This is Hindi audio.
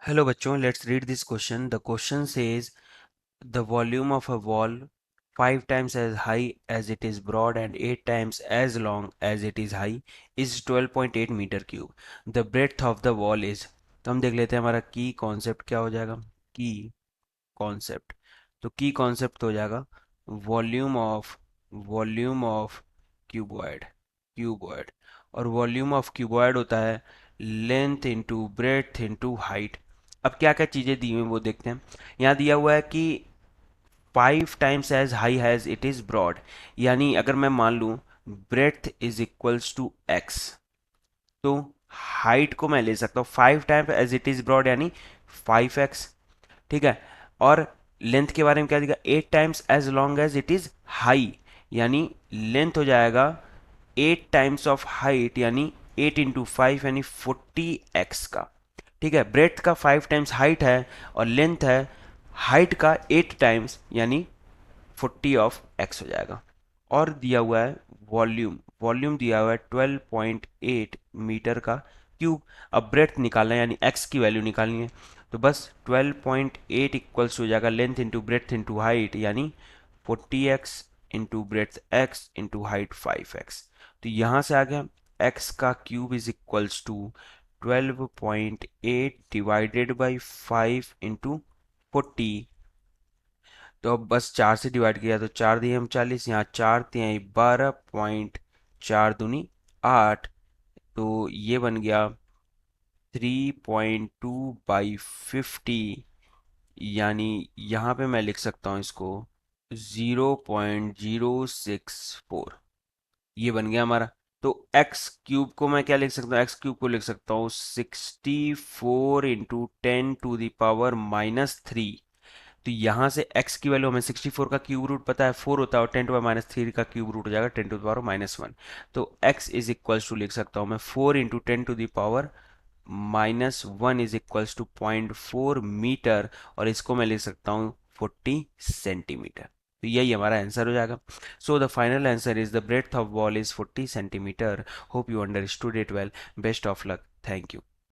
Hello बच्चों, let's read this question. The question says the volume of a wall 5 times as high as it is broad and 8 times as long as it is high is 12.8 meter cube. The breadth of the wall is, तो हम देख लेते हैं हमारा की कॉन्सेप्ट क्या हो जाएगा. की कॉन्सेप्ट, तो की कॉन्सेप्ट हो जाएगा वॉल्यूम ऑफ क्यूबॉइड. और वॉल्यूम ऑफ क्यूबॉइड होता है length into breadth into height. अब क्या क्या चीज़ें दी हुई हैं वो देखते हैं. यहाँ दिया हुआ है कि 5 times as high as it is broad, यानी अगर मैं मान लूँ breadth is equals to x, तो हाइट को मैं ले सकता हूँ 5 times as it is broad यानी 5x. ठीक है. और लेंथ के बारे में क्या दिखा, 8 times as long as it is high, यानी लेंथ हो जाएगा 8 टाइम्स ऑफ हाइट यानी 8 इंटू 5 यानी 40x का. ठीक है. ब्रेथ का 5 टाइम्स हाइट है और लेंथ है हाइट का 8 टाइम्स यानी 40 ऑफ x हो जाएगा. और दिया हुआ है वॉल्यूम, वॉल्यूम दिया हुआ है 12.8 मीटर का क्यूब. अब ब्रेथ निकालना है यानी x की वैल्यू निकालनी है, तो बस 12.8 इक्वल्स हो जाएगा length into breadth into height यानी 40x into breadth x into height 5x. तो यहाँ से आ गया x का cube is equals to 12.8 divided by 5 into 40. तो अब बस 4 से डिवाइड किया तो 4 दिए हम 40, यहाँ 4 तिहाई 12.4 दूनी 8, तो ये बन गया 3.2/50, यानी यहाँ पे मैं लिख सकता हूँ इसको 0.064. ये बन गया हमारा. तो एक्स क्यूब को मैं क्या लिख सकता हूँ, एक्स क्यूब को लिख सकता हूँ 64 इंटू 10 टू द पावर -3. तो यहाँ से x की वैल्यू हमें 64 का क्यूब रूट पता है 4 होता है, और 10 टू पावर -3 का क्यूब रूट हो जाएगा 10 टू द पावर -1. तो x इज इक्वल्स टू लिख सकता हूँ मैं 4 into 10 to the power -1 is equals to 0.4 metre, और इसको मैं लिख सकता हूँ 40 सेंटीमीटर. तो यही हमारा आंसर हो जाएगा. So the final answer is the breadth of wall is 40 centimetre. Hope you understood it well. Best of luck. Thank you.